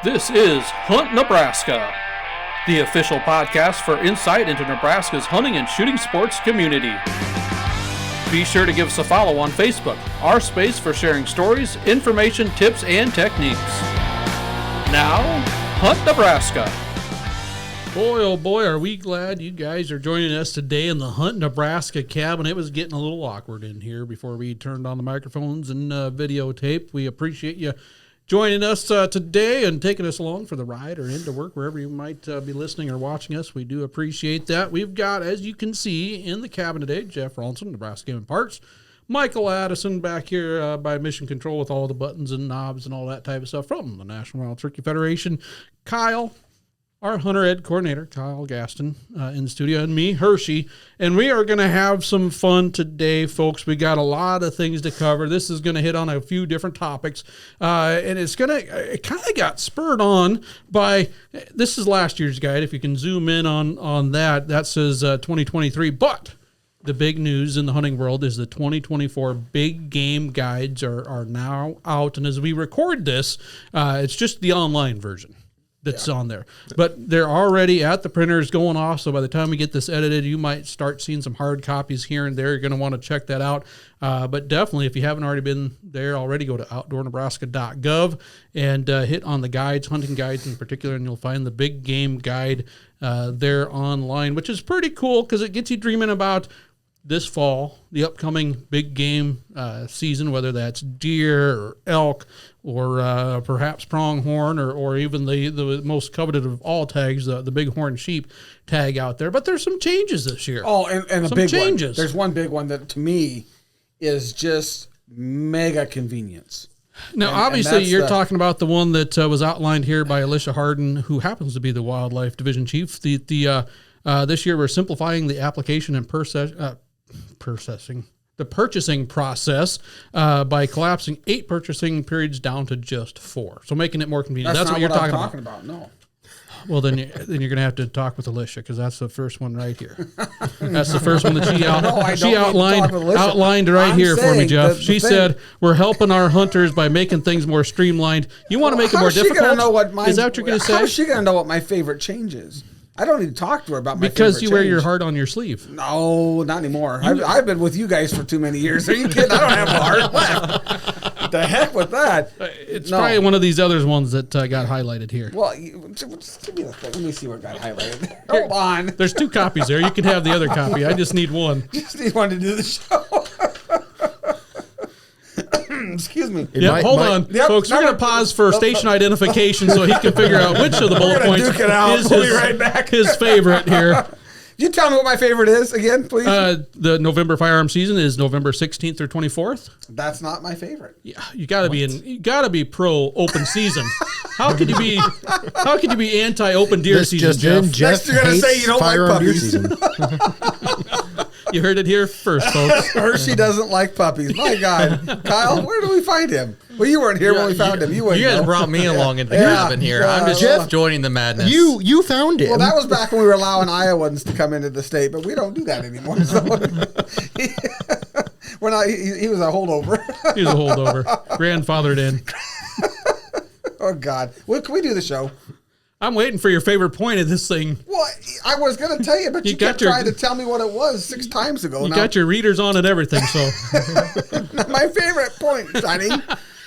This is Hunt Nebraska, the official podcast for insight into Nebraska's hunting and shooting sports community. Be sure to give us a follow on Facebook, our space for sharing stories, information, tips, and techniques. Now, Hunt Nebraska. Boy, oh boy, are we glad you guys are joining us today in the Hunt Nebraska cabin. It was getting a little awkward in here before we turned on the microphones and videotape. We appreciate you joining us today and taking us along for the ride or into work, wherever you might be listening or watching us. We do appreciate that. We've got, as you can see in the cabin today, Jeff Ronson, Nebraska Game and Parks, Michael Addison back here by Mission Control with all the buttons and knobs and all that type of stuff from the National Wild Turkey Federation, Kyle, our hunter ed coordinator, Kyle Gaston, in the studio, and me, Hershey. And we are going to have some fun today, folks. We got a lot of things to cover. This is going to hit on a few different topics. And it kind of got spurred on by, this is last year's guide. If you can zoom in on that says 2023. But the big news in the hunting world is the 2024 big game guides are now out. And as we record this, it's just the online version that's on there. But they're already at the printers going off, so by the time we get this edited, you might start seeing some hard copies here and there. You're going to want to check that out. But definitely, if you haven't already been there already, go to outdoornebraska.gov and hit on the guides, hunting guides in particular, and you'll find the big game guide there online, which is pretty cool because it gets you dreaming about this fall, the upcoming big game season, whether that's deer or elk or perhaps pronghorn or even the most coveted of all tags, the bighorn sheep tag out there. But there's some changes this year. Oh, and some big changes. One. There's one big one that to me is just mega convenience. Now, obviously, you're talking about the one that was outlined here by Alicia Harden, who happens to be the Wildlife Division Chief. This year, we're simplifying the application and the purchasing process by collapsing 8 purchasing periods down to just 4. So making it more convenient. That's what you're talking about. No. Well, then you're going to have to talk with Alicia because that's the first one right here. That's the first one that she outlined right here for me, Jeff. She said, we're helping our hunters by making things more streamlined. You want to make it more difficult? Is that what you're going to say? How's she going to know what my favorite change is? I don't need to talk to her about my because you change. wear your heart on your sleeve. No, not anymore. I've been with you guys for too many years. Are you kidding? I don't have a heart left. The heck with that. It's probably one of these other ones that got highlighted here. Well, just give me the thing. Let me see what got highlighted. Hold on. There's 2 copies there. You can have the other copy. I just need one. Just need one to do the show. Excuse me. Hold on. Folks, we're going to pause for station identification so he can figure out which of the bullet points is his favorite here. You tell me what my favorite is again, please. The November firearm season is November 16th or 24th. That's not my favorite. Yeah, you got to be pro open season. How could you be anti open deer season, Jeff? Next you're going to say you don't like puppies. You heard it here first, folks. Hershey doesn't like puppies. My God. Kyle, where do we find him? Well, you weren't here when we found him. You guys brought me along into the cabin here. I'm just joining the madness. You found him. Well, that was back when we were allowing Iowans to come into the state, but we don't do that anymore. So we're not. He was a holdover. He was a holdover. Grandfathered in. Oh God. Well, can we do the show? I'm waiting for your favorite point of this thing. Well, I was going to tell you, but you kept trying to tell me what it was 6 times ago. You got your readers on and everything, so. My favorite point, Sonny,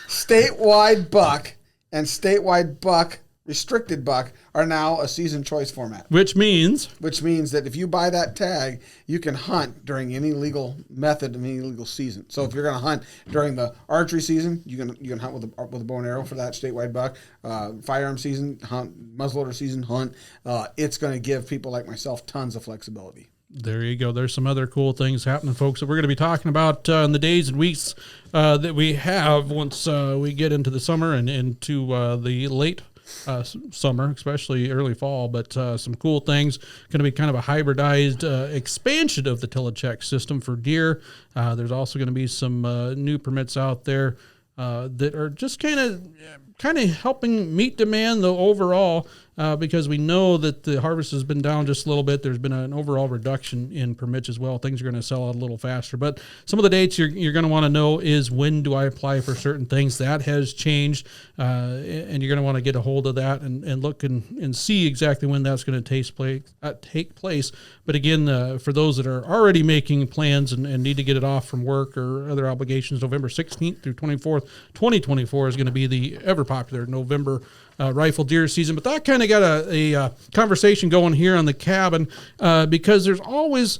statewide buck and statewide buck, restricted buck, are now a season choice format. Which means that if you buy that tag, you can hunt during any legal method of any legal season. So if you're going to hunt during the archery season, you can hunt with a bow and arrow for that statewide buck. Firearm season, hunt. Muzzleloader season, hunt. It's going to give people like myself tons of flexibility. There you go. There's some other cool things happening, folks, that we're going to be talking about in the days and weeks that we have once we get into the summer and into the late summer, especially early fall, but some cool things. Going to be kind of a hybridized expansion of the telecheck system for deer. There's also going to be some new permits out there that are just kind of kind of helping meet demand, though, overall, because we know that the harvest has been down just a little bit. There's been an overall reduction in permits as well. Things are going to sell out a little faster. But some of the dates you're going to want to know is, when do I apply for certain things? That has changed, and you're going to want to get a hold of that and look and see exactly when that's going to take place. But again, for those that are already making plans and need to get it off from work or other obligations, November 16th through 24th, 2024 is going to be the ever popular November rifle deer season. But that kind of got a conversation going here on the cabin, because there's always,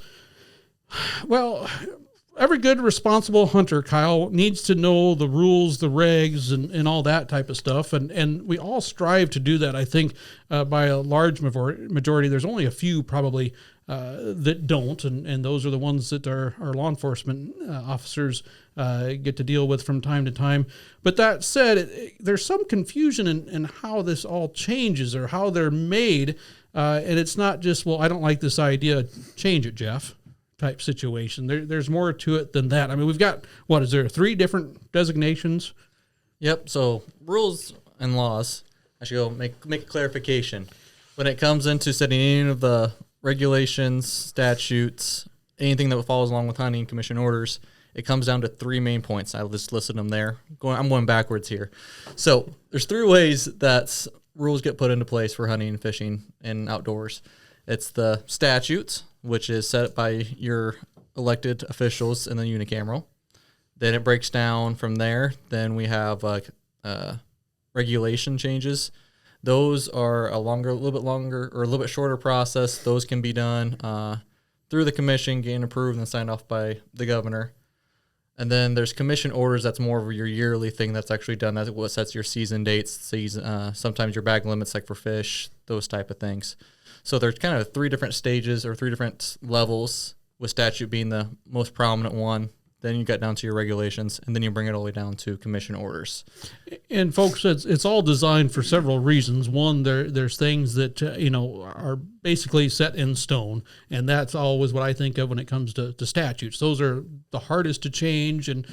every good responsible hunter, Kyle, needs to know the rules, the regs, and all that type of stuff. And we all strive to do that. I think by a large majority, there's only a few probably that don't, and those are the ones that our law enforcement officers get to deal with from time to time. But that said, there's some confusion in how this all changes or how they're made, and it's not just, I don't like this idea, change it, Jeff, type situation. There's more to it than that. I mean, we've got, is there 3 different designations? Yep, so rules and laws. I should go make a clarification. When it comes into setting any of the regulations, statutes, anything that follows along with hunting commission orders, it comes down to 3 main points. I just listed them there. I'm going backwards here. So there's 3 ways that rules get put into place for hunting and fishing and outdoors. It's the statutes, which is set by your elected officials in the unicameral. Then it breaks down from there. Then we have regulation changes. Those are a little bit shorter process. Those can be done through the commission, getting approved and signed off by the governor. And then there's commission orders. That's more of your yearly thing that's actually done. That's what sets your season dates, sometimes your bag limits, like for fish, those type of things. So there's kind of 3 different stages or 3 different levels, with statute being the most prominent one. Then you get down to your regulations, and then you bring it all the way down to commission orders. And folks, it's all designed for several reasons. One, there's things that are basically set in stone, and that's always what I think of when it comes to statutes. Those are the hardest to change, and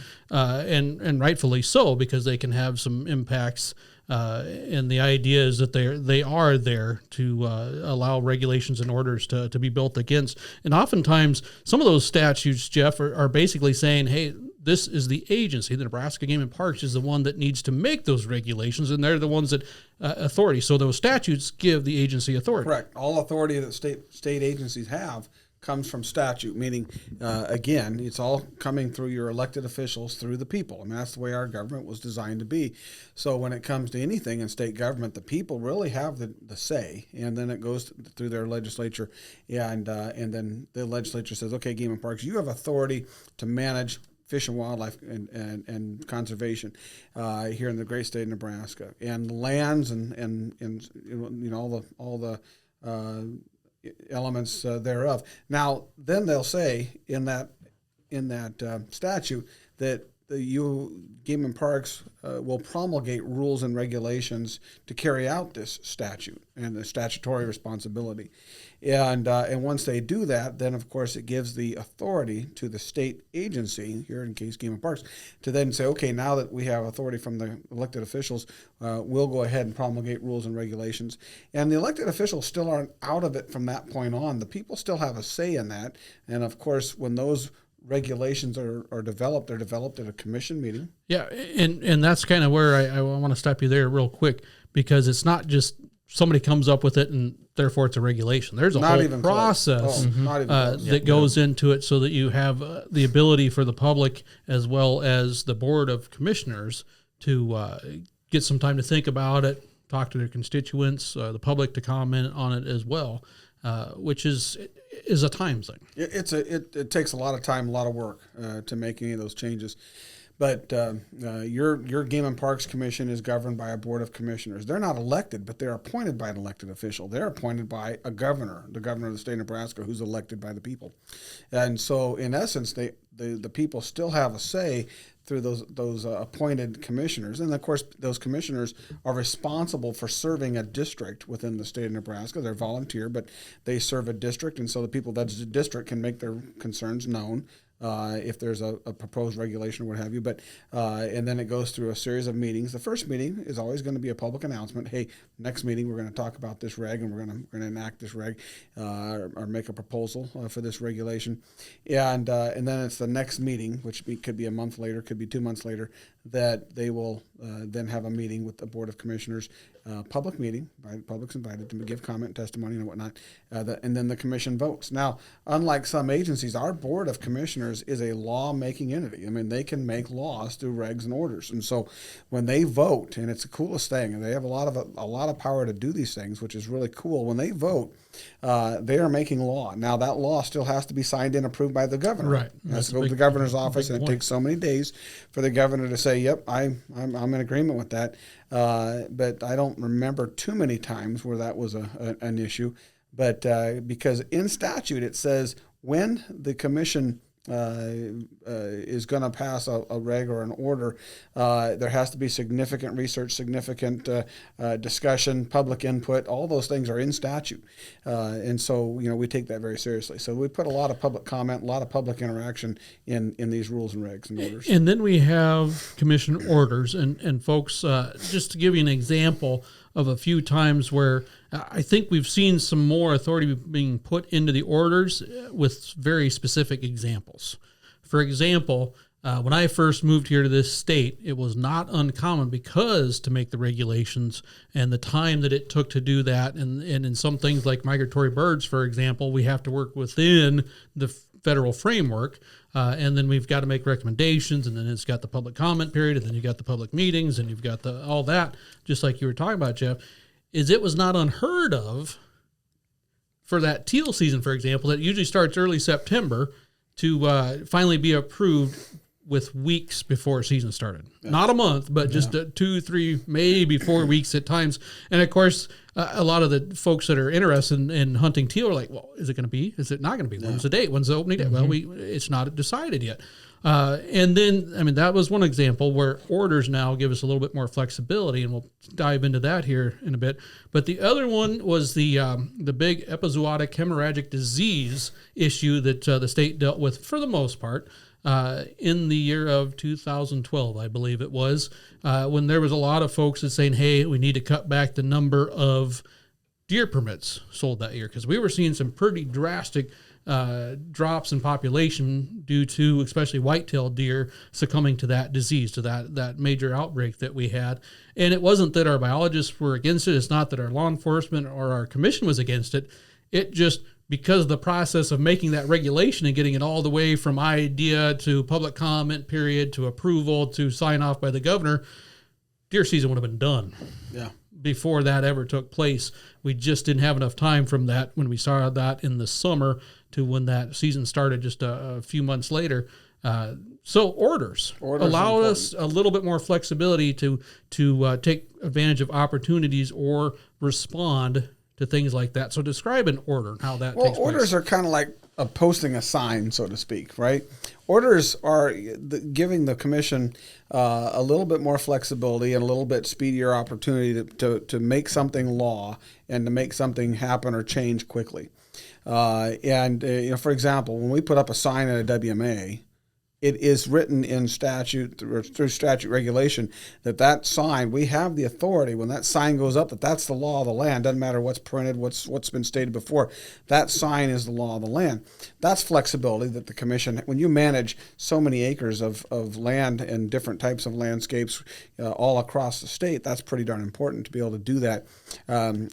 rightfully so, because they can have some impacts. And the idea is that they are there to allow regulations and orders to be built against. And oftentimes, some of those statutes, Jeff, are basically saying, hey, this is the agency, the Nebraska Game and Parks is the one that needs to make those regulations, and they're the ones that authority. So those statutes give the agency authority. Correct. All authority that state agencies have comes from statute, meaning, again, it's all coming through your elected officials, through the people. I mean, that's the way our government was designed to be. So when it comes to anything in state government, the people really have the say, and then it goes through their legislature, and then the legislature says, okay, Game and Parks, you have authority to manage fish and wildlife and conservation here in the great state of Nebraska, and lands and all the elements thereof. Now, then they'll say in that statute that the Game and Parks will promulgate rules and regulations to carry out this statute and the statutory responsibility. And once they do that, then of course it gives the authority to the state agency, here in case Game and Parks, to then say, okay, now that we have authority from the elected officials, we'll go ahead and promulgate rules and regulations. And the elected officials still aren't out of it from that point on. The people still have a say in that. And of course, when those regulations are developed, they're developed at a commission meeting. Yeah, and that's kind of where I want to stop you there real quick, because it's not just somebody comes up with it and therefore it's a regulation. There's a whole process that goes into it, so that you have the ability for the public as well as the Board of Commissioners to get some time to think about it, talk to their constituents, the public to comment on it as well, which is a time thing. It takes a lot of time, a lot of work to make any of those changes. But your Game and Parks Commission is governed by a Board of Commissioners. They're not elected, but they're appointed by an elected official. They're appointed by a governor, the governor of the state of Nebraska, who's elected by the people. And so, in essence, the people still have a say through those appointed commissioners. And, of course, those commissioners are responsible for serving a district within the state of Nebraska. They're volunteer, but they serve a district, and so the people of that district can make their concerns known if there's a proposed regulation or what have you. But and then it goes through a series of meetings. The first meeting is always going to be a public announcement. Hey, next meeting we're going to talk about this reg, and we're going to enact this reg or make a proposal for this regulation. And then it's the next meeting, which could be a month later, could be 2 months later, that they will then have a meeting with the Board of Commissioners, public meeting, right? Public's invited to give comment, testimony, and whatnot, and then the commission votes. Now, unlike some agencies, our Board of Commissioners is a law-making entity. I mean, they can make laws through regs and orders, and so when they vote, and it's the coolest thing, and they have a lot of power to do these things, which is really cool. When they vote, they are making law. Now, that law still has to be signed and approved by the governor. Right. It has to go to the governor's office, and it takes so many days for the governor to say, "Yep, I'm in agreement with that." But I don't remember too many times where that was an issue. But because in statute it says when the commission is going to pass a reg or an order, there has to be significant research, significant discussion, public input. All those things are in statute, and so we take that very seriously. So we put a lot of public comment, a lot of public interaction in these rules and regs and orders. And then we have commission orders, and folks, just to give you an example of a few times where I think we've seen some more authority being put into the orders with very specific examples. For example, when I first moved here to this state, it was not uncommon because to make the regulations and the time that it took to do that, and in some things like migratory birds, for example, we have to work within the federal framework, and then we've got to make recommendations, and then it's got the public comment period, and then you've got the public meetings, and you've got all that, just like you were talking about, Jeff, is it was not unheard of for that teal season, for example, that usually starts early September, to finally be approved with weeks before season started. Yeah. Not a month, but just 2, 3, maybe 4 weeks at times. And of course, a lot of the folks that are interested in hunting teal are like, well, is it going to be? Is it not going to be? When's the date? When's the opening date? Well, it's not decided yet. And then, I mean, that was one example where orders now give us a little bit more flexibility, and we'll dive into that here in a bit. But the other one was the big epizootic hemorrhagic disease issue that the state dealt with for the most part in the year of 2012, I believe it was, when there was a lot of folks that saying, hey, we need to cut back the number of deer permits sold that year, because we were seeing some pretty drastic drops in population due to especially white-tailed deer succumbing to that disease, to that major outbreak that we had. And it wasn't that our biologists were against it. It's not that our law enforcement or our commission was against it. It just, because of the process of making that regulation and getting it all the way from idea to public comment period to approval to sign off by the governor, deer season would have been done. Yeah. Before that ever took place. We just didn't have enough time from that when we started that in the summer to when that season started just a few months later. So orders allow us a little bit more flexibility to take advantage of opportunities or respond to things like that. So describe an order and how that takes place. Orders are kind of like posting a sign, so to speak, right? Orders are giving the commission a little bit more flexibility and a little bit speedier opportunity to make something law and to make something happen or change quickly. For example, when we put up a sign at a WMA, it is written in statute or through statute regulation that sign, we have the authority when that sign goes up, that's the law of the land. Doesn't matter what's printed, what's been stated before. That sign is the law of the land. That's flexibility that the commission, when you manage so many acres of land and different types of landscapes all across the state, that's pretty darn important to be able to do that.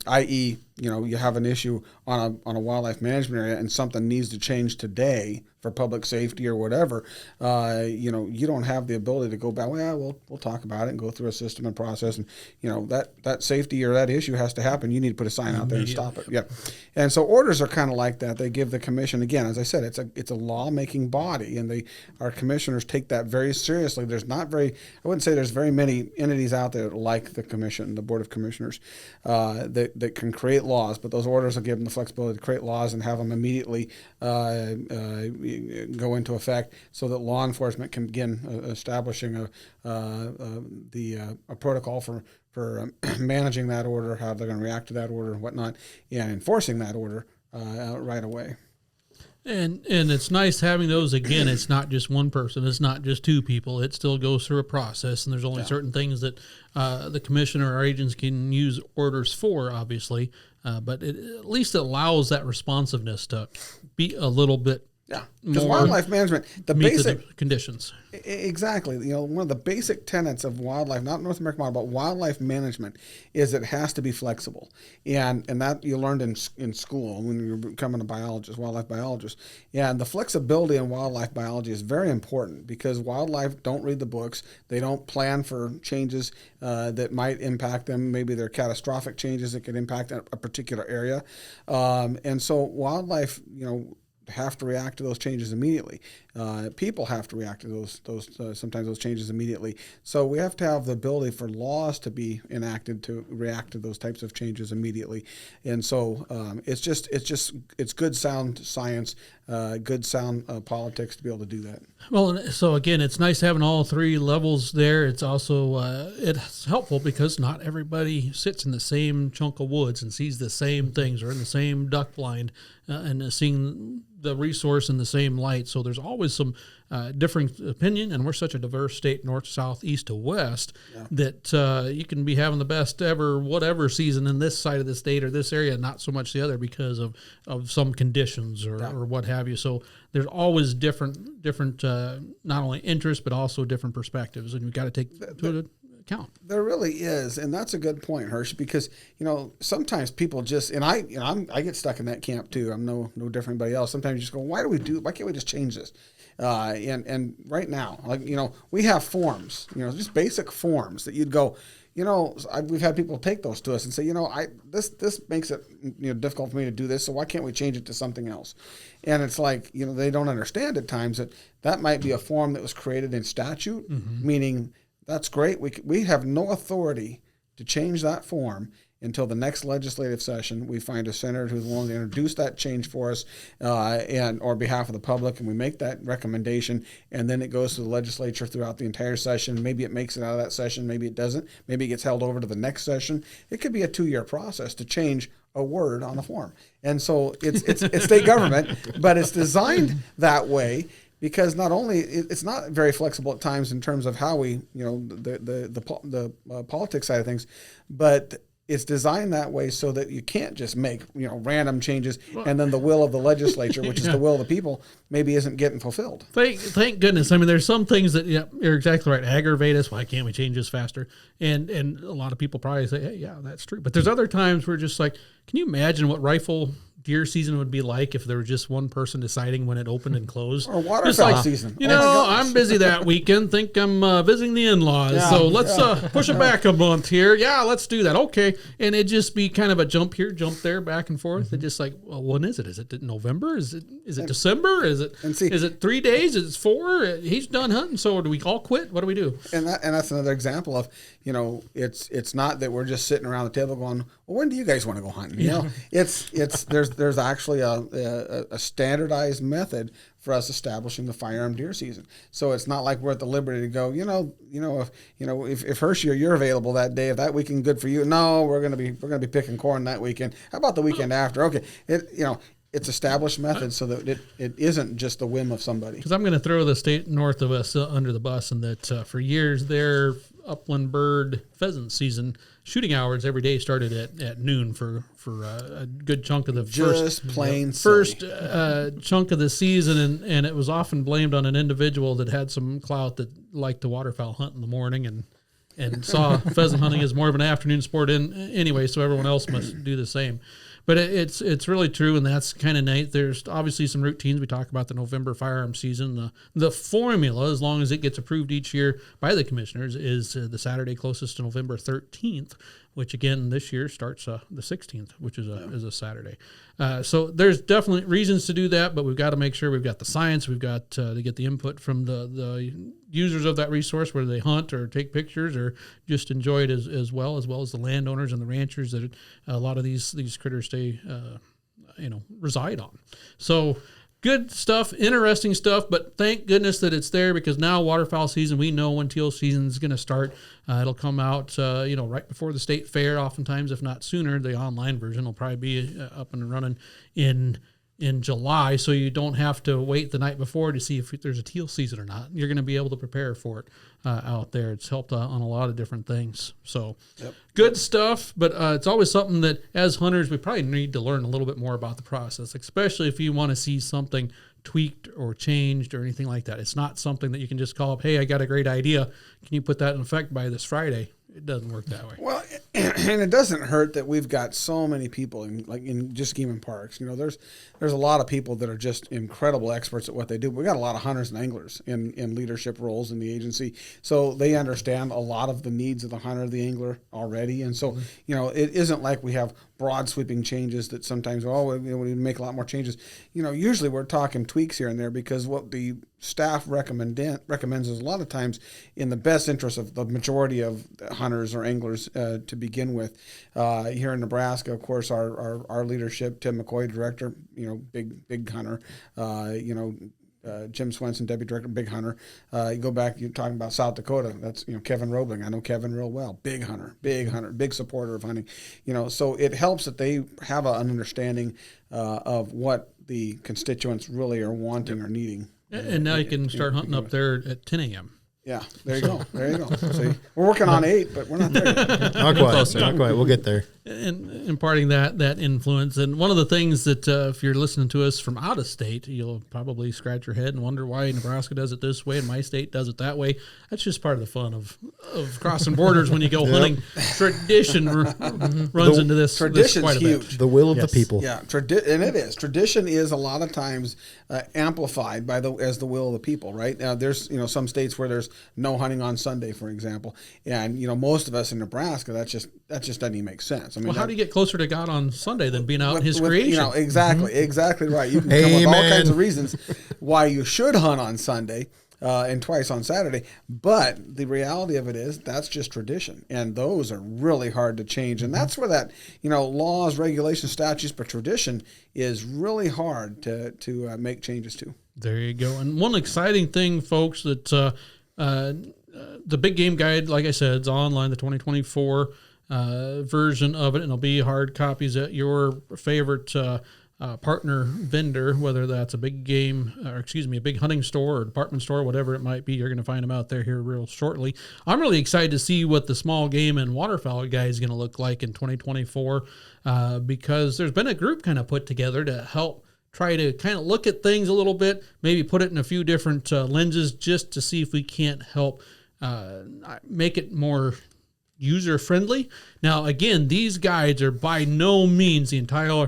I.e., you have an issue on a wildlife management area and something needs to change today for public safety or whatever. You don't have the ability to go back. Well, we'll talk about it and go through a system and process, and that safety or that issue has to happen. You need to put a sign out there and stop it. Yeah, and so orders are kind of like that. They give the commission, again, as I said, it's a law-making body, and our commissioners take that very seriously. I wouldn't say there's very many entities out there like the commission, the Board of Commissioners, that can create laws, but those orders will give them the flexibility to create laws and have them immediately go into effect so that law enforcement can begin establishing a protocol for managing that order, how they're going to react to that order and whatnot, and enforcing that order right away. And it's nice having those. Again, it's not just one person. It's not just two people. It still goes through a process, and there's only certain things that the commissioner or agents can use orders for, obviously. But it at least allows that responsiveness to be a little bit because more wildlife management, the meet basic the conditions. Exactly. One of the basic tenets of wildlife, not North American model, but wildlife management, is it has to be flexible. And that you learned in school when you're becoming a biologist, wildlife biologist. And the flexibility in wildlife biology is very important because wildlife don't read the books. They don't plan for changes that might impact them. Maybe they're catastrophic changes that could impact a particular area. And so wildlife, have to react to those changes immediately. People have to react to those sometimes those changes immediately. So we have to have the ability for laws to be enacted to react to those types of changes immediately. And so it's good sound science, good sound politics to be able to do that. Well, so again, it's nice having all three levels there. It's also it's helpful because not everybody sits in the same chunk of woods and sees the same things or in the same duck blind and seeing the resource in the same light. So there's always some different opinion, and we're such a diverse state, north, south, east to west, that you can be having the best ever whatever season in this side of the state or this area, not so much the other because of some conditions or what have you. So there's always different not only interests but also different perspectives, and you've got to take to account. There really is, and that's a good point, Hersh, because sometimes people just I get stuck in that camp too. I'm no different than anybody else. Sometimes you just go, why can't we just change this? And right now, we have forms, just basic forms that you'd go, we've had people take those to us and say, this makes it difficult for me to do this, so why can't we change it to something else? And it's like, they don't understand at times that might be a form that was created in statute, meaning that's great. We have no authority to change that form until the next legislative session. We find a senator who's willing to introduce that change for us and on behalf of the public, and we make that recommendation, and then it goes to the legislature throughout the entire session. Maybe it makes it out of that session, maybe it doesn't. Maybe it gets held over to the next session. It could be a 2-year process to change a word on a form. And so it's state government, but it's designed that way because not only it's not very flexible at times in terms of how we, the politics side of things, but it's designed that way so that you can't just make random changes and then the will of the legislature, which is the will of the people, maybe isn't getting fulfilled. Thank goodness. I mean, there's some things that you're exactly right. Aggravate us. Why can't we change this faster? And a lot of people probably say, hey, yeah, that's true. But there's other times where just like, can you imagine what rifle deer season would be like if there was just one person deciding when it opened and closed? Or waterfowl season. I'm busy that weekend. Think I'm visiting the in-laws. So let's push it back a month here. Yeah, let's do that. Okay. And it'd just be kind of a jump here, jump there, back and forth. And just like, well, when is it? Is it November? Is it December? Is it 3 days? Is it 4? He's done hunting. So do we all quit? What do we do? And that's another example of, it's not that we're just sitting around the table going, well, when do you guys want to go hunting? There's actually a standardized method for us establishing the firearm deer season. So it's not like we're at the liberty to go, if Hershey or you're available that day, if that weekend good for you, no, we're gonna be picking corn that weekend. How about the weekend after? Okay, it's established method so that it isn't just the whim of somebody. Because I'm going to throw the state north of us under the bus, and that for years their upland bird pheasant season shooting hours every day started at noon for a good chunk of the first chunk of the season, and it was often blamed on an individual that had some clout that liked to waterfowl hunt in the morning and saw pheasant hunting as more of an afternoon sport anyway, so everyone else must do the same. But it's really true, and that's kind of neat. There's obviously some routines. We talk about the November firearm season. The formula, as long as it gets approved each year by the commissioners, is the Saturday closest to November 13th, which again this year starts the 16th, which is a Saturday. So there's definitely reasons to do that, but we've got to make sure we've got the science. We've got to get the input from the users of that resource, whether they hunt or take pictures or just enjoy it as well as the landowners and the ranchers that a lot of these critters reside on. So good stuff, interesting stuff, but thank goodness that it's there, because now waterfowl season, we know when teal season is going to start. It'll come out, right before the state fair, oftentimes, if not sooner. The online version will probably be up and running in in July, so you don't have to wait the night before to see if there's a teal season or not. You're going to be able to prepare for it out there. It's helped on a lot of different things. So good stuff, but it's always something that as hunters, we probably need to learn a little bit more about the process, especially if you want to see something tweaked or changed or anything like that. It's not something that you can just call up, hey, I got a great idea. Can you put that in effect by this Friday? It doesn't work that way. Well, and it doesn't hurt that we've got so many people in just Game and Parks. You know, there's a lot of people that are just incredible experts at what they do. We got a lot of hunters and anglers in leadership roles in the agency, so they understand a lot of the needs of the hunter, the angler already. And so, you know, it isn't like we have broad sweeping changes that sometimes we need to make a lot more changes. You know, usually we're talking tweaks here and there because what the staff recommends is a lot of times in the best interest of the majority of hunters or anglers to begin with. Here in Nebraska, of course, our leadership, Tim McCoy, director, you know, big hunter, Jim Swenson, deputy director, big hunter. You go back, you're talking about South Dakota. That's, you know, Kevin Roebling. I know Kevin real well. Big hunter, big supporter of hunting. You know, so it helps that they have an understanding of what the constituents really are wanting or needing. And now you can start hunting up there at 10 a.m. Yeah, there you go. See, we're working on 8, but we're not there yet. Not quite. We'll get there. And imparting that influence. And one of the things that if you're listening to us from out of state, you'll probably scratch your head and wonder why Nebraska does it this way and my state does it that way. That's just part of the fun of crossing borders when you go hunting. Tradition runs into this. Tradition's quite a huge. bit. The will of the people. Yeah, and it is. Tradition is a lot of times amplified as the will of the people, right? Now, there's, you know, some states where there's no hunting on Sunday, for example. And, you know, most of us in Nebraska, that just doesn't even make sense. I mean, Well, how do you get closer to God on Sunday than being out in His creation? You know, exactly right. You can come up with all kinds of reasons why you should hunt on Sunday and twice on Saturday. But the reality of it is that's just tradition, and those are really hard to change. And that's where that, you know, laws, regulations, statutes, but tradition is really hard to make changes to. There you go. And one exciting thing, folks, that the Big Game Guide, like I said, is online, the 2024 version of it, and it'll be hard copies at your favorite partner vendor, whether that's a big hunting store or department store, whatever it might be. You're going to find them out there here real shortly. I'm really excited to see what the small game and waterfowl guy is going to look like in 2024 because there's been a group kind of put together to help try to kind of look at things a little bit, maybe put it in a few different lenses just to see if we can't help make it more user-friendly. Now, again, these guides are by no means the entire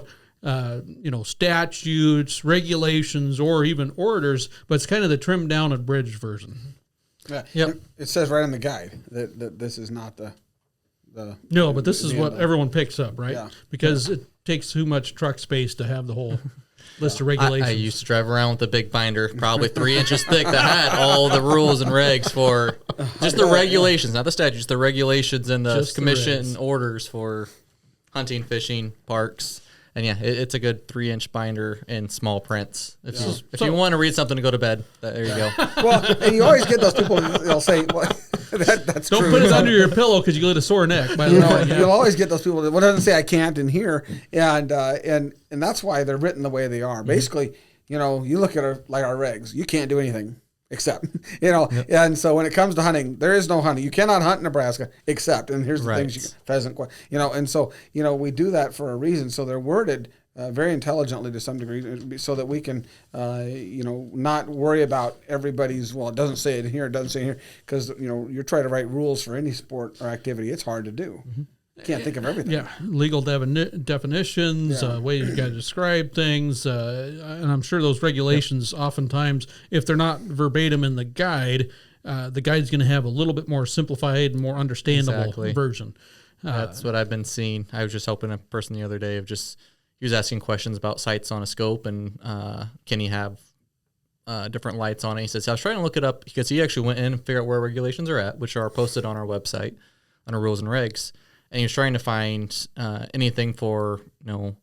statutes, regulations, or even orders, but it's kind of the trimmed down and abridged version. Yeah, yep. It says right in the guide that this is not the no, but this is what everyone picks up, right? Yeah. Because it takes too much truck space to have the whole list of regulations. I used to drive around with a big binder, probably 3 inches thick, that had all the rules and regs for just the regulations, not the statutes, the regulations and the Just the commission regs. orders for hunting, fishing, parks. And yeah, it's a good 3-inch binder in small prints. If you want to read something to go to bed, there you go. Well, and you always get those people that'll say, well, that's Don't true. put it under your pillow because you get a sore neck. By the way, You'll always get those people that doesn't say I can't in here, and that's why they're written the way they are. Basically, you know, you look at our regs, you can't do anything except, you know, and so when it comes to hunting, there is no hunting. You cannot hunt in Nebraska except, and here's the things pheasant, you know, and so, you know, we do that for a reason. So they're worded very intelligently to some degree so that we can, not worry about everybody's, well, it doesn't say it here, it doesn't say it here, because, you know, you're trying to write rules for any sport or activity. It's hard to do. Mm-hmm. Can't think of everything. Yeah, legal definitions, ways you got to describe things, and I'm sure those regulations oftentimes, if they're not verbatim in the guide's going to have a little bit more simplified and more understandable version. That's what I've been seeing. I was just helping a person the other day he was asking questions about sights on a scope and can you have different lights on it. He says, I was trying to look it up because he actually went in and figured out where regulations are at, which are posted on our website under rules and regs. And he was trying to find anything for, you know,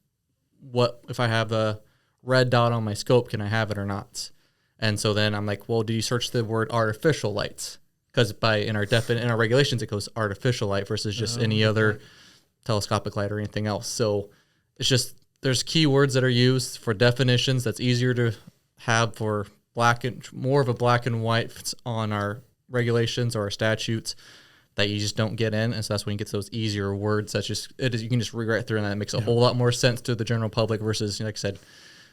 what if I have a red dot on my scope, can I have it or not? And so then I'm like, well, did you search the word artificial lights? Because in our regulations, it goes artificial light versus just any other telescopic light or anything else. So it's just there's keywords that are used for definitions that's easier to have for more of a black and white on our regulations or our statutes that you just don't get in, and so that's when you get to those easier words. You can just read right through, and that makes a whole lot more sense to the general public versus, like I said,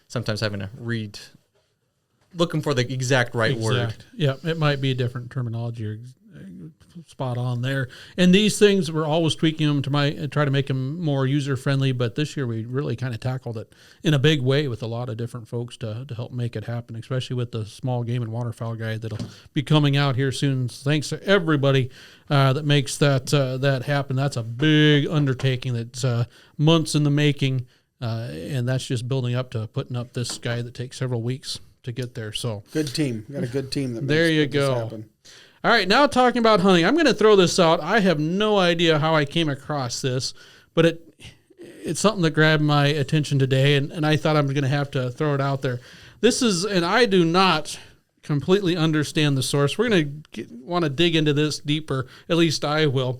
sometimes having to read, looking for the exact word. Yeah, it might be a different terminology or spot on there. And these things, we're always tweaking them to try to make them more user-friendly, but this year we really kind of tackled it in a big way with a lot of different folks to help make it happen, especially with the small game and waterfowl guide that'll be coming out here soon. Thanks to everybody that makes that happen. That's a big undertaking that's months in the making, and that's just building up to putting up this guide that takes several weeks to get there. So good team. Got a good team. There you go. All right, now talking about hunting, I'm going to throw this out. I have no idea how I came across this, but it's something that grabbed my attention today, and I thought I was going to have to throw it out there. This is, and I do not completely understand the source. We're going to want to dig into this deeper, at least I will.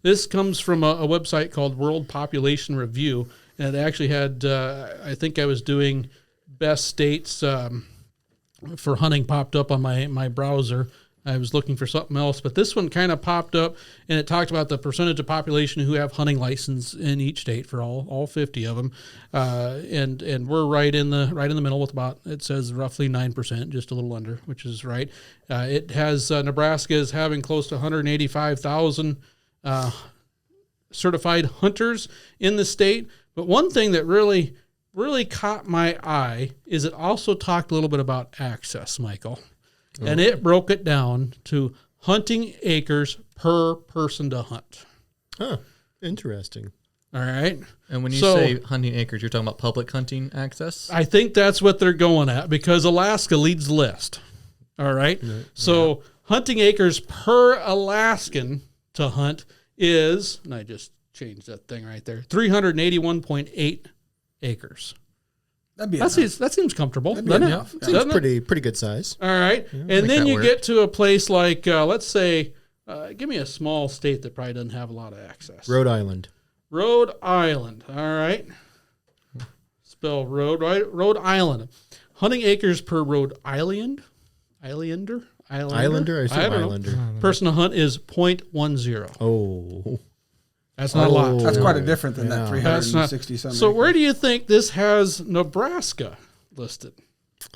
This comes from a website called World Population Review, and it actually had, I think I was doing best states for hunting popped up on my browser. I was looking for something else, but this one kind of popped up, and it talked about the percentage of population who have hunting license in each state for all 50 of them, and we're right in the middle with about, it says roughly 9%, just a little under, which is right. It has Nebraska is having close to 185,000 certified hunters in the state. But one thing that really caught my eye is it also talked a little bit about access, Michael. And it broke it down to hunting acres per person to hunt. Huh. Interesting. All right. And when you say hunting acres, you're talking about public hunting access? I think that's what they're going at because Alaska leads the list. All right. So hunting acres per Alaskan to hunt is, and I just changed that thing right there, 381.8 acres. That seems comfortable. Seems pretty good size. All right. And then you get to a place like, let's say, give me a small state that probably doesn't have a lot of access. Rhode Island. Rhode Island. All right. Spell road, right? Rhode Island. Hunting acres per Rhode Island. Islander? I assume Islander. Person to hunt is 0.10. Oh. That's not a lot. That's quite a different than that 360 something. So where do you think this has Nebraska listed?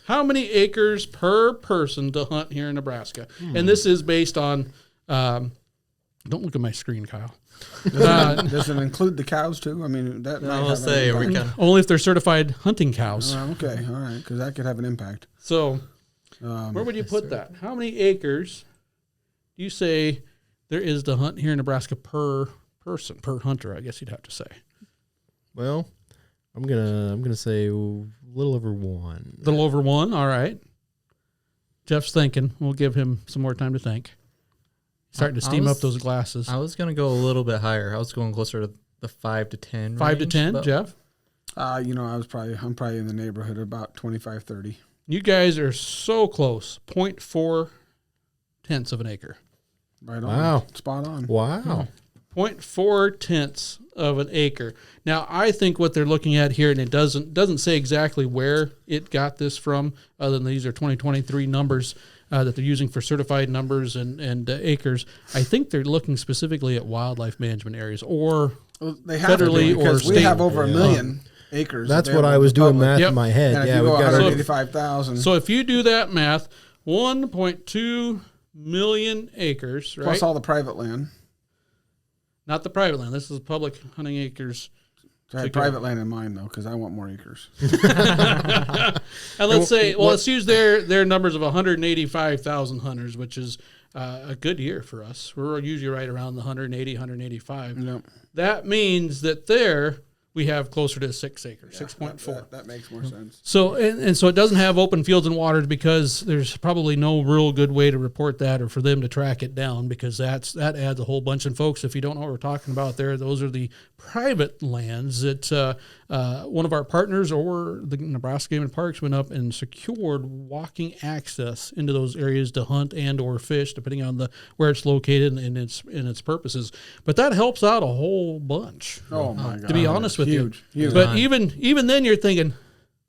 How many acres per person to hunt here in Nebraska? And this is based on, don't look at my screen, Kyle. Does it include the cows too? I mean, that might have an impact. Only if they're certified hunting cows. Okay, all right, because that could have an impact. So where would you put that? How many acres do you say there is to hunt here in Nebraska per person, per hunter, I guess you'd have to say? Well, I'm gonna say a little over one. A little over one, all right. Jeff's thinking. We'll give him some more time to think. Starting to steam up those glasses. I was gonna go a little bit higher. I was going closer to the 5 to 10. 5 to 10, Jeff? I'm probably in the neighborhood of about 25, 30. You guys are so close. 0.4 tenths of an acre. Right on. Wow. Spot on. Wow. 0.4 tenths of an acre. Now, I think what they're looking at here, and it doesn't say exactly where it got this from, other than these are 2023 numbers that they're using for certified numbers and acres. I think they're looking specifically at wildlife management areas or they have federally to because or state. we have over 1 million acres. That's what I was doing math in my head. And if you go 185,000. So if you do that math, 1.2 million acres, right? Plus all the private land. Not the private land. This is public hunting acres. I had private land in mind, though, because I want more acres. And let's use their numbers of 185,000 hunters, which is a good year for us. We're usually right around the 180, 185. Yep. That means that there we have closer to 6 acres, 6.4. That makes more sense. So and so it doesn't have open fields and waters because there's probably no real good way to report that or for them to track it down because that adds a whole bunch. And folks, if you don't know what we're talking about there, those are the private lands that one of our partners or the Nebraska Game and Parks went up and secured walking access into those areas to hunt and or fish, depending on where it's located and its purposes. But that helps out a whole bunch. Oh my God! To be honest with with Huge. you. Huge. But even then, you're thinking,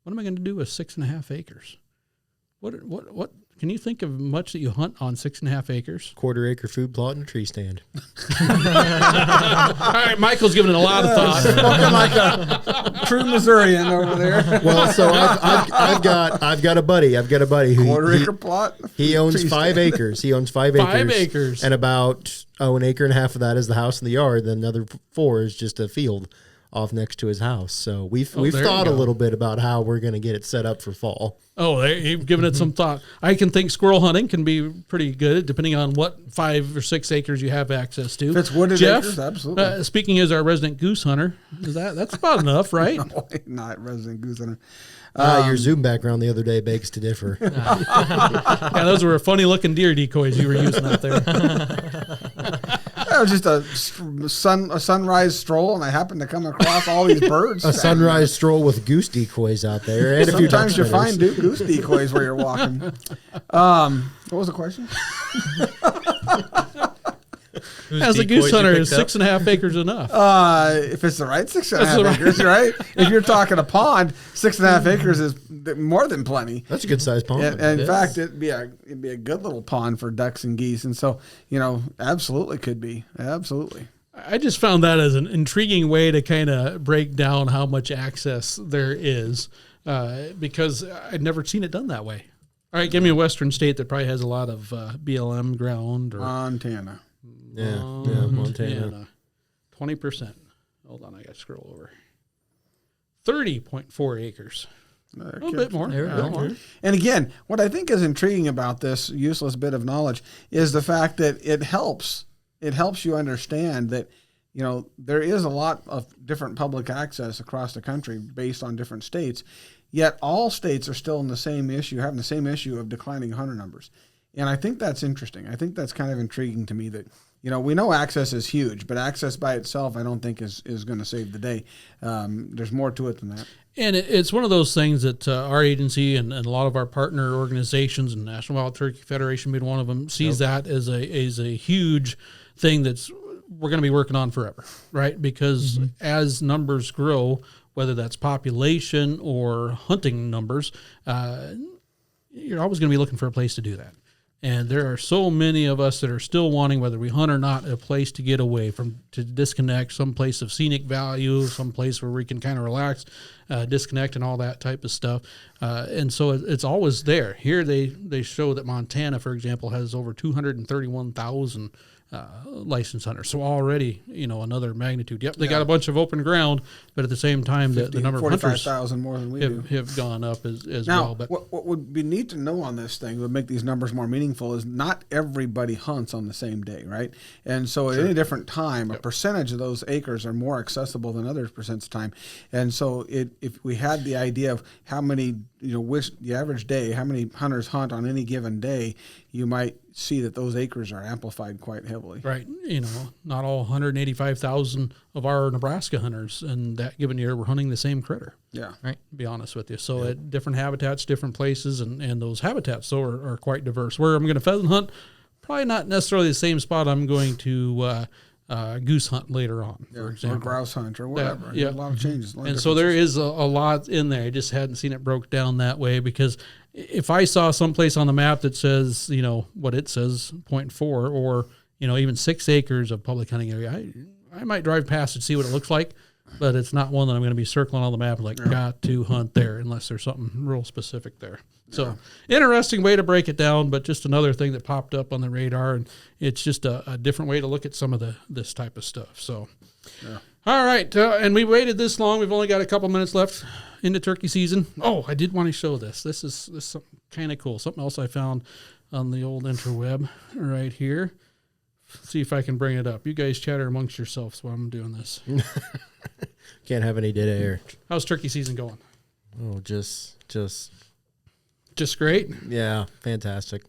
what am I going to do with 6.5 acres? What can you think of much that you hunt on 6.5 acres? Quarter-acre food plot and a tree stand. All right, Michael's giving it a lot of thought. Spoken like a true Missourian over there. Well, so I've got a buddy. I've got a buddy who Quarter-acre plot. he owns Tree 5 stand. acres. He owns 5 acres. 5 acres. And about an acre and a half of that is the house and the yard. Then another 4 is just a field off next to his house. So we've there you thought a go. little bit about how we're going to get it set up for fall. Oh, you've given it some thought. I can think squirrel hunting can be pretty good, depending on what 5 or 6 acres you have access to. If it's wooded Jeff, acres, absolutely. Speaking as our resident goose hunter, that's about enough, right? Not resident goose hunter. Your Zoom background the other day begs to differ. Yeah, those were funny looking deer decoys you were using out there. It was just a sunrise stroll, and I happened to come across all these birds. A sunrise stroll with goose decoys out there, and a few Sometimes you duck find spinners. goose decoys where you're walking. What was the question? As a goose hunter, is 6.5 acres enough? If it's the right 6.5 acres, right? If you're talking a pond, 6.5 acres is more than plenty. That's a good sized pond. And in fact, it'd be a good little pond for ducks and geese, and so absolutely could be absolutely. I just found that as an intriguing way to kind of break down how much access there is, because I'd never seen it done that way. All right, give me a western state that probably has a lot of BLM ground or Montana. Yeah, Montana. 20%. Hold on, I got to scroll over. 30.4 acres. A little bit more. There we a little go. more. And again, what I think is intriguing about this useless bit of knowledge is the fact that it helps you understand that there is a lot of different public access across the country based on different states, yet all states are still in the same issue, having the same issue of declining hunter numbers. And I think that's interesting. I think that's kind of intriguing to me that, we know access is huge, but access by itself I don't think is going to save the day. There's more to it than that. And it's one of those things that our agency and a lot of our partner organizations, and National Wild Turkey Federation being one of them, sees that as a huge thing that's we're going to be working on forever, right? Because as numbers grow, whether that's population or hunting numbers, you're always going to be looking for a place to do that. And there are so many of us that are still wanting, whether we hunt or not, a place to get away from, to disconnect, some place of scenic value, some place where we can kind of relax, disconnect and all that type of stuff. And so it's always there. Here they show that Montana, for example, has over 231,000 licensed hunters. So already, another magnitude. Yep, they got a bunch of open ground, but at the same time, the number of hunters 45,000 more than we do. have gone up as Now, well. But what would be neat to know on this thing would make these numbers more meaningful is not everybody hunts on the same day, right? And so at any different time, a percentage of those acres are more accessible than other percents of time. And so if we had the idea of how many, the average day, how many hunters hunt on any given day, you might see that those acres are amplified quite heavily. right, not all 185,000 of our Nebraska hunters in that given year were hunting the same critter. Yeah. Right. To be honest with you. So at different habitats, different places, and those habitats are quite diverse. Where I'm going to pheasant hunt, probably not necessarily the same spot I'm going to goose hunt later on, for Or example. grouse hunt or whatever. yeah. A lot of changes. A lot of And so there differences. is a lot in there. I just hadn't seen it broke down that way, because if I saw someplace on the map that says, what it says, 0.4 or, even 6 acres of public hunting area, I might drive past and see what it looks like, but it's not one that I'm going to be circling on the map like, got to hunt there unless there's something real specific there. So interesting way to break it down, but just another thing that popped up on the radar, and it's just a different way to look at some of this type of stuff. So, all right, and we waited this long. We've only got a couple minutes left into turkey season. Oh, I did want to show this. This is something kind of cool. Something else I found on the old interweb right here. See if I can bring it up. You guys chatter amongst yourselves while I'm doing this. Can't have any dead air. How's turkey season going? Oh, just great. yeah, fantastic.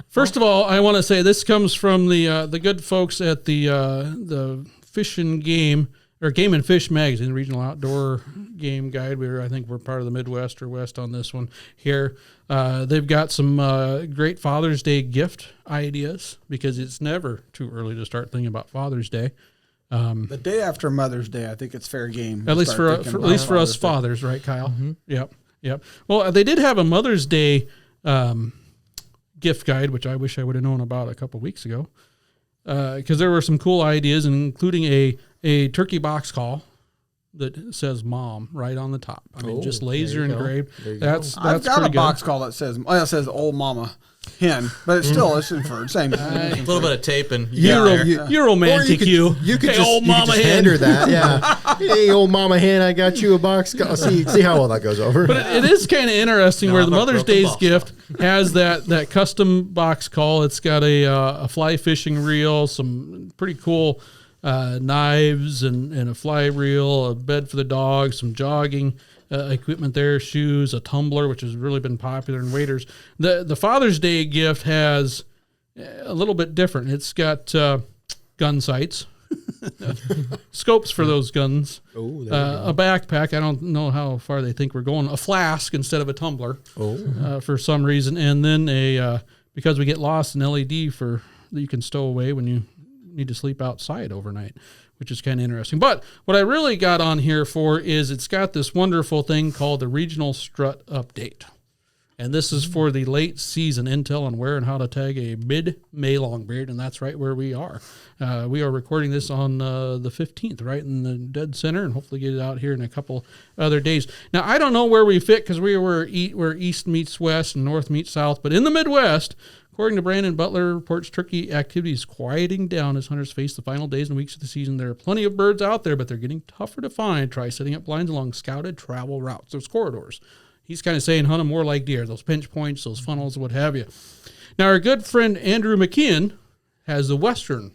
First of all, I want to say this comes from the good folks at the Fish and Game, or Game and Fish magazine, the regional outdoor game guide. I think we're part of the Midwest or West on this one here. They've got some great Father's Day gift ideas, because it's never too early to start thinking about Father's Day. The day after Mother's Day, I think it's fair game. At least for us fathers, right, Kyle? Yep. Well, they did have a Mother's Day gift guide, which I wish I would have known about a couple weeks ago, because there were some cool ideas, including a turkey box call that says "Mom" right on the top. I mean, just laser engraved. That's I've got pretty a box call that says "Old Mama Hen," but it's still it's inferred. Same. A little bit of tape and You're romantic. You could hey, just, old mama hen. hand her that. Yeah. Hey, old mama hen, I got you a box call. See how well that goes over. But it is kind of interesting where the Mother's Day's gift has that custom box call. It's got a fly fishing reel, some pretty cool knives and a fly reel, a bed for the dog, some jogging equipment there, shoes, a tumbler, which has really been popular in waders. The Father's Day gift has a little bit different. It's got gun sights, scopes for those guns, a backpack. I don't know how far they think we're going. A flask instead of a tumbler for some reason. And then because we get lost, an LED that you can stow away when you need to sleep outside overnight, which is kind of interesting. But what I really got on here for is it's got this wonderful thing called the Regional Strut Update. And this is for the late season intel on where and how to tag a mid-May longbeard, and that's right where we are. We are recording this on the 15th, right in the dead center, and hopefully get it out here in a couple other days. Now, I don't know where we fit because we're east meets west and north meets south, but in the Midwest, according to Brandon Butler, reports turkey activity is quieting down as hunters face the final days and weeks of the season. There are plenty of birds out there, but they're getting tougher to find. Try setting up blinds along scouted travel routes, those corridors. He's kind of saying hunt them more like deer, those pinch points, those funnels, what have you. Now, our good friend Andrew McKeon has the Western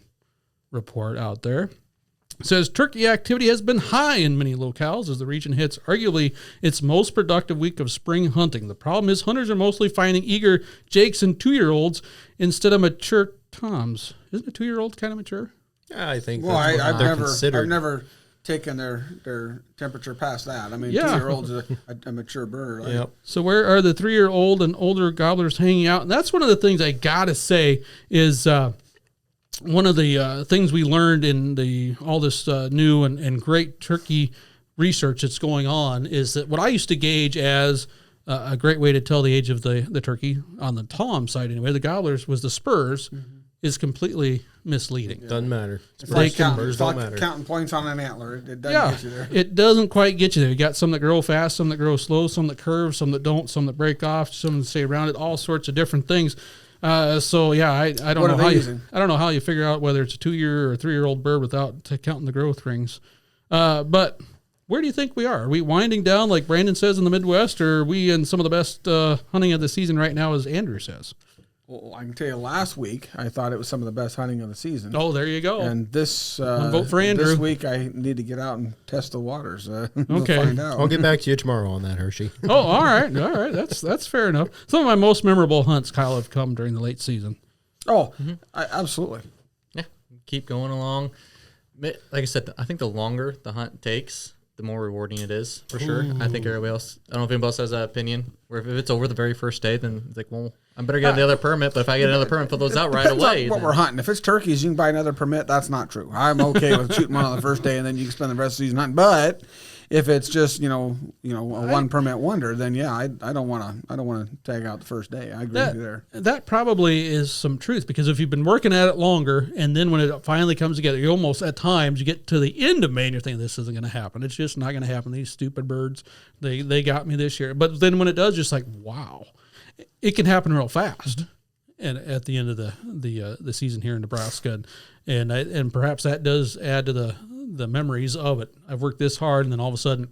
report out there. It says turkey activity has been high in many locales as the region hits arguably its most productive week of spring hunting. The problem is hunters are mostly finding eager jakes and 2-year-olds instead of mature toms. Isn't a 2-year-old kind of mature? Yeah, I think. Well, I've considered. never taken their temperature past that. I mean, Yeah. 2-year-old's a mature bird. Right? Yep. So where are the 3-year-old and older gobblers hanging out? And that's one of the things I gotta say is one of the things we learned in all this new and great turkey research that's going on is that what I used to gauge as a great way to tell the age of the turkey on the tom side anyway, the gobblers, was the spurs, is completely misleading. Doesn't matter. It's like Spurs don't matter. counting points on an antler. It doesn't get you there. It doesn't quite get you there. You got some that grow fast, some that grow slow, some that curve, some that don't, some that break off, some that stay rounded, all sorts of different things. So yeah, I don't know how you figure out whether it's a 2-year or 3-year-old bird without counting the growth rings. But where do you think we are? Are we winding down like Brandon says in the Midwest, or are we in some of the best hunting of the season right now, as Andrew says? Well, I can tell you last week, I thought it was some of the best hunting of the season. Oh, there you go. And this vote for Andrew. This week, I need to get out and test the waters. Okay. Find out. I'll get back to you tomorrow on that, Hershey. Oh, all right. That's fair enough. Some of my most memorable hunts, Kyle, have come during the late season. Oh, absolutely. Yeah, keep going along. Like I said, I think the longer the hunt takes, the more rewarding it is, for sure. I think everybody else, I don't know if anybody else has that opinion, where if it's over the very first day, then it's like, well, I better get another permit, but if I get another permit, put those out right Depends away. on what we're hunting. If it's turkeys, you can buy another permit. That's not true. I'm okay with shooting one on the first day, and then you can spend the rest of the season hunting. But if it's just a one permit wonder, then yeah, I don't want to tag out the first day. I agree with you there. That probably is some truth, because if you've been working at it longer, and then when it finally comes together, you almost at times you get to the end of May and you're thinking this isn't going to happen. It's just not going to happen. These stupid birds, they got me this year. But then when it does, just like wow, it can happen real fast. And at the end of the season here in Nebraska, and perhaps that does add to the memories of it. I've worked this hard, and then all of a sudden,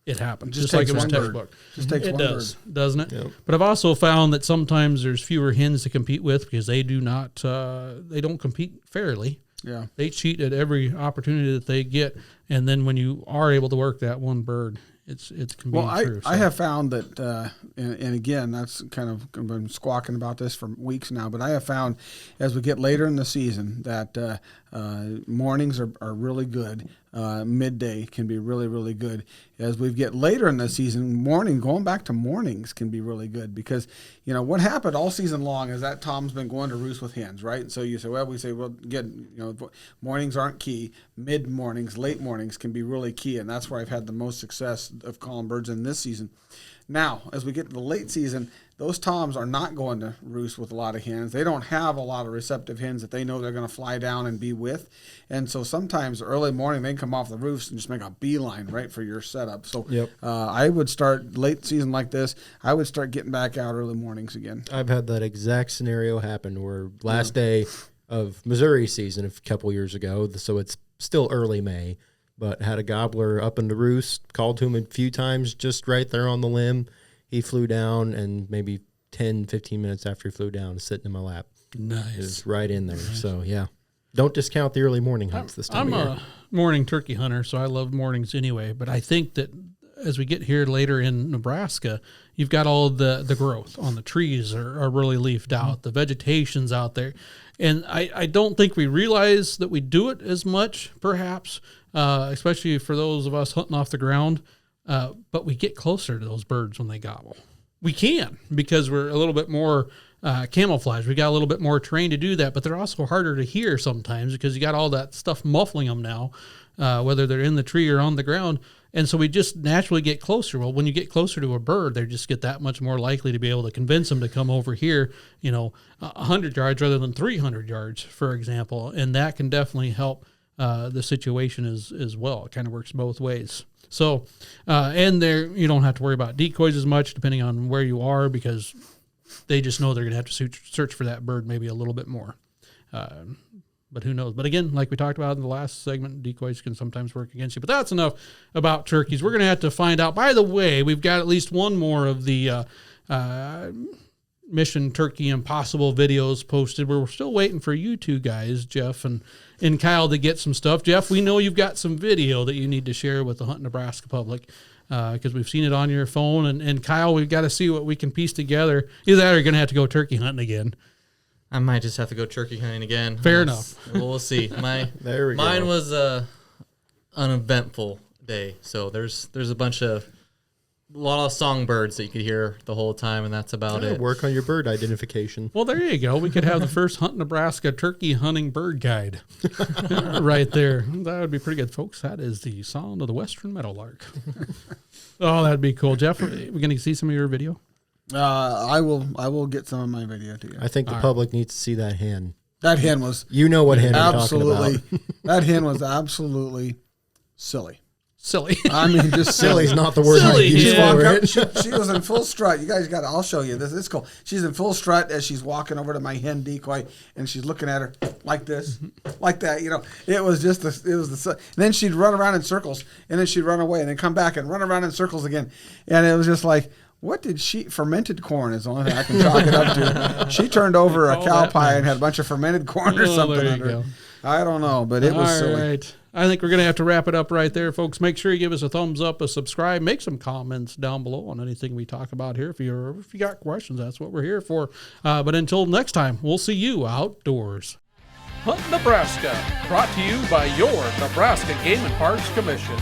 it happens. Just like it was textbook. Just takes it one does, bird. doesn't it? Yep. But I've also found that sometimes there's fewer hens to compete with because they do not. They don't compete fairly. Yeah. They cheat at every opportunity that they get, and then when you are able to work that one bird, It's can be Well, true. I have found that, and again, that's kind of, I've been squawking about this for weeks now, but I have found as we get later in the season that mornings are really good. Midday can be really, really good. As we get later in the season, going back to mornings can be really good because, what happened all season long is that Tom's been going to roost with hens, right? And so you say, mornings aren't key. Mid mornings, late mornings can be really key, and that's where I've had the most success of calling birds in this season. Now, as we get to the late season, those toms are not going to roost with a lot of hens. They don't have a lot of receptive hens that they know they're going to fly down and be with. And so sometimes early morning they can come off the roofs and just make a beeline right for your setup. So I would start late season like this. I would start getting back out early mornings again. I've had that exact scenario happen where last day of Missouri season a couple years ago, so it's still early May, but had a gobbler up in the roost, called to him a few times just right there on the limb. He flew down, and maybe 10, 15 minutes after he flew down, sitting in my lap. Nice. It was right in there. Nice. So, yeah. Don't discount the early morning hunts this time of year. I'm a morning turkey hunter, so I love mornings anyway, but I think that as we get here later in Nebraska, you've got all the growth on the trees are really leafed out. The vegetation's out there. And I don't think we realize that we do it as much, perhaps, especially for those of us hunting off the ground. But we get closer to those birds when they gobble. We can because we're a little bit more camouflaged. We got a little bit more terrain to do that, but they're also harder to hear sometimes because you got all that stuff muffling them now, whether they're in the tree or on the ground. And so we just naturally get closer. Well, when you get closer to a bird, they just get that much more likely to be able to convince them to come over here, 100 yards rather than 300 yards, for example. And that can definitely help the situation as well. It kind of works both ways. So, and there, you don't have to worry about decoys as much depending on where you are because they just know they're going to have to search for that bird maybe a little bit more. But who knows? But again, like we talked about in the last segment, decoys can sometimes work against you. But that's enough about turkeys. We're going to have to find out. By the way, we've got at least one more of the Mission Turkey Impossible videos posted. We're still waiting for you two guys, Jeff and Kyle, to get some stuff. Jeff, we know you've got some video that you need to share with the Hunt Nebraska public because we've seen it on your phone. And Kyle, we've got to see what we can piece together. Either that or you're going to have to go turkey hunting again. I might just have to go turkey hunting again. Fair enough. We'll see. Mine was an uneventful day. So there's a lot of songbirds that you could hear the whole time, and that's about it. Work on your bird identification. Well, there you go. We could have the first Hunt Nebraska turkey hunting bird guide right there. That would be pretty good, folks. That is the sound of the western meadowlark. Oh, that'd be cool. Jeff, we're going to see some of your video? I will get some of my video to you. I think the public needs to see that hen. That hen was what hen I'm talking about. That hen was absolutely silly. Silly. I mean, just silly is not the word I Silly, use yeah. for it. She was in full strut. You guys got. I'll show you this. It's cool. She's in full strut as she's walking over to my hen decoy, and she's looking at her like this, like that. It was just and then she'd run around in circles, and then she'd run away, and then come back and run around in circles again, and it was just like. What did fermented corn is the only thing I can chalk it up to. She turned over a cow pie and had a bunch of fermented corn or something under it. I don't know, but it was silly. All right. I think we're going to have to wrap it up right there, folks. Make sure you give us a thumbs up, a subscribe, make some comments down below on anything we talk about here. If you got questions, that's what we're here for. But until next time, we'll see you outdoors. Hunt Nebraska, brought to you by your Nebraska Game and Parks Commission.